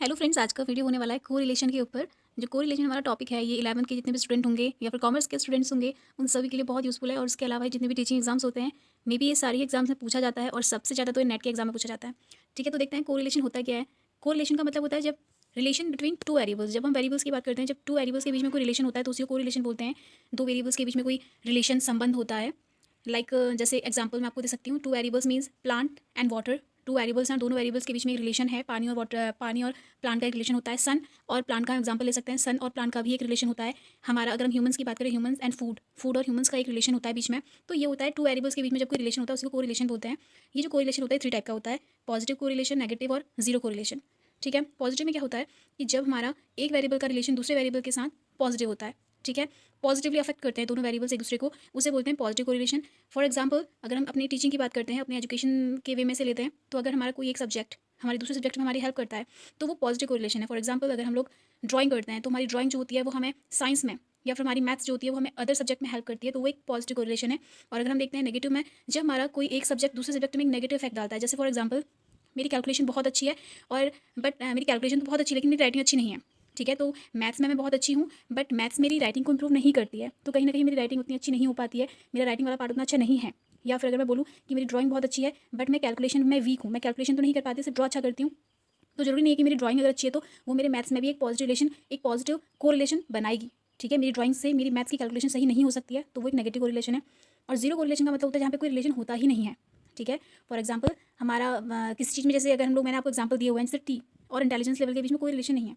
Hello friends, आज का video होने वाला है कोरिलेशन के ऊपर। जो कोरिलेशन हमारा टॉपिक है, ये 11th के जितने भी स्टूडेंट होंगे या फिर कॉमर्स के स्टूडेंट्स होंगे, उन सभी के लिए बहुत यूज़फुल है। और इसके अलावा जितने भी टीचिंग एग्जाम्स होते हैं, मे बी ये सारी एग्जाम्स में पूछा जाता है और सबसे ज़्यादा तो ये नेट के एग्जाम में पूछा जाता है। ठीक है, तो देखते हैं कोरिलेशन होता क्या है। कोरिलेशन का मतलब होता है जब रिलेशन बिटवीन टू वेरिएबल्स, जब हम वेरिएबल्स की बात करते हैं, जब टू वेरिएबल्स के बीच में कोई रिलेशन होता है तो उसी को कोरिलेशन बोलते हैं। दो वेरिएबल्स के बीच में कोई रिलेशन संबंध होता है। जैसे एग्जांपल मैं आपको दे सकती हूँ, two variables means plant and water. Two variables हैं, दोनों वेरिएबल्स के बीच में एक रिलेशन है। पानी और वाटर, पानी और प्लांट का एक रिलेशन होता है। सन और प्लांट का एग्जांपल ले सकते हैं, सन और प्लांट का भी एक रिलेशन होता है। हमारा अगर हम ह्यूमंस की बात करें, ह्यूमंस एंड फूड, फूड और ह्यूमंस का एक रिलेशन होता है बीच में। तो ये होता है टू वेरिएबल्स के बीच में जब कोई रिलेशन होता है उसको कोरिलेशन बोलते हैं। ये जो कोरिलेशन होता है थ्री टाइप का होता है: पॉजिटिव कोरिलेशन, नेगेटिव और जीरो कोरिलेशन। ठीक है, पॉजिटिव में क्या होता है कि जब हमारा एक वेरिएबल का रिलेशन दूसरे वेरिएबल के साथ पॉजिटिव होता है। ठीक है, पॉजिटिवली अफेक्ट करते हैं दोनों वेरिएबल्स एक दूसरे को, उसे बोलते हैं पॉजिटिव कोरिलेशन। फॉर एग्जांपल, अगर हम अपनी टीचिंग की बात करते हैं, अपने एजुकेशन के वे में से लेते हैं, तो अगर हमारा कोई एक सब्जेक्ट हमारे दूसरे सब्जेक्ट में हमारी हेल्प करता है तो वो पॉजिटिव कोरिलेशन है। फॉर एग्जांपल, अगर हम लोग ड्राइंग करते हैं तो हमारी ड्राइंग जो होती है वो हमें साइंस में, या फिर हमारी मैथ्स जो होती है वो हमें अदर सब्जेक्ट में हेल्प करती है, तो वो एक पॉजिटिव कोरिलेशन है। और अगर हम देखते हैं नेगेटिव में, जब हमारा कोई एक सब्जेक्ट दूसरे सब्जेक्ट में एक नेगेटिव इफेक्ट डालता है, जैसे फॉर एग्जांपल मेरी कैलकुलेशन बहुत अच्छी है और मेरी कैलकुलेशन तो बहुत अच्छी है लेकिन मेरी राइटिंग अच्छी नहीं है। ठीक है, तो मैथ्स में मैं बहुत अच्छी हूँ, बट मैथ्स मेरी राइटिंग को इंप्रूव नहीं करती है, तो कहीं ना कहीं मेरी राइटिंग उतनी अच्छी नहीं हो पाती है, मेरा राइटिंग वाला पार्ट उतना अच्छा नहीं है। या फिर अगर मैं बोलूँ कि मेरी ड्राइंग बहुत अच्छी है बट मैं कैलकुलेशन में वीक हूँ, मैं कैलकुलेशन तो नहीं कर पाती, सिर्फ ड्रॉ अच्छा करती हूँ, तो जरूरी नहीं है कि मेरी ड्राइंग अगर अच्छी है तो वो मेरे मैथ्स में भी एक पॉजिटिव रिलेशन, एक पॉजिटिव कोरिलेशन बनाएगी। ठीक है, मेरी ड्राइंग से मेरी मैथ्स की कैलकुलेशन सही नहीं हो सकती है, तो वो एक नेगेटिव कोरिलेशन है। और जीरो कोरिलेशन का मतलब होता है जहाँ पे कोई रिलेशन होता ही नहीं है। ठीक है, फॉर एग्जाम्पल, हमारा किसी चीज़ में, जैसे अगर हम लोग, मैंने आपको एग्जाम्पल दिए हुए हैं, जैसे टी और इंटेलिजेंस लेवल के बीच में कोई रिलेशन नहीं है।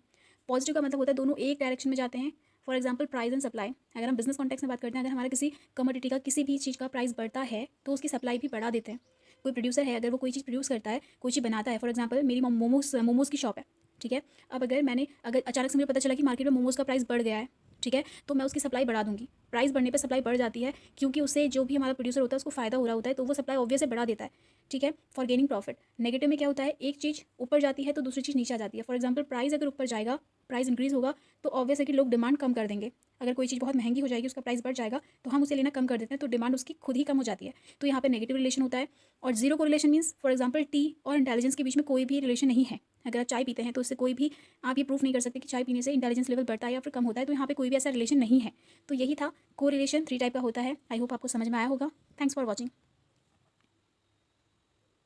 पॉजिटिव का मतलब होता है दोनों एक डायरेक्शन में जाते हैं। For example, price and supply, अगर हम बिजनेस कॉन्टेक्स्ट में बात करते हैं, अगर हमारा किसी कमोडिटी का, किसी भी चीज़ का प्राइस बढ़ता है तो उसकी सप्लाई भी बढ़ा देते हैं। कोई प्रोड्यूसर है, अगर वो कोई चीज़ प्रोड्यूस करता है, कोई चीज़ बनाता है, फॉर एग्जाम्पल मेरी मोमोज़ की शॉप है। ठीक है, अब अगर अचानक से मुझे पता चला कि मार्केट में मोमोज़ का प्राइस बढ़ गया है, ठीक है, तो मैं उसकी सप्लाई बढ़ा दूंगी। प्राइस बढ़ने पे सप्लाई बढ़ जाती है, क्योंकि उससे जो भी हमारा प्रोड्यूसर होता है उसको फायदा हो रहा होता है, तो वो सप्लाई ऑब्वियस से बढ़ा देता है। ठीक है, फॉर गेनिंग प्रॉफिट। नेगेटिव में क्या होता है, एक चीज़ ऊपर जाती है तो दूसरी चीज़ नीचे आ जाती है। फॉर एग्जाम्पल, प्राइस अगर ऊपर जाएगा, प्राइस इंक्रीज होगा, तो ऑब्वियस है कि लोग डिमांड कम कर देंगे। अगर कोई चीज़ बहुत महंगी हो जाएगी, उसका प्राइस बढ़ जाएगा, तो हम उसे लेना कम कर देते हैं, तो डिमांड उसकी खुद ही कम हो जाती है। तो यहाँ पे नेगेटिव रिलेशन होता है। और zero correlation means, for example, T और इंटेलिजेंस के बीच में कोई भी रिलेशन नहीं है। अगर आप चाय पीते हैं तो इससे कोई भी, आप ये प्रूफ नहीं कर सकते कि चाय पीने से इंटेलिजेंस लेवल बढ़ता है या फिर कम होता है, तो यहाँ पे कोई भी ऐसा रिलेशन नहीं है। तो यही था, कोरिलेशन थ्री टाइप का होता है। आई होप आपको समझ में आया होगा। Thanks for watching.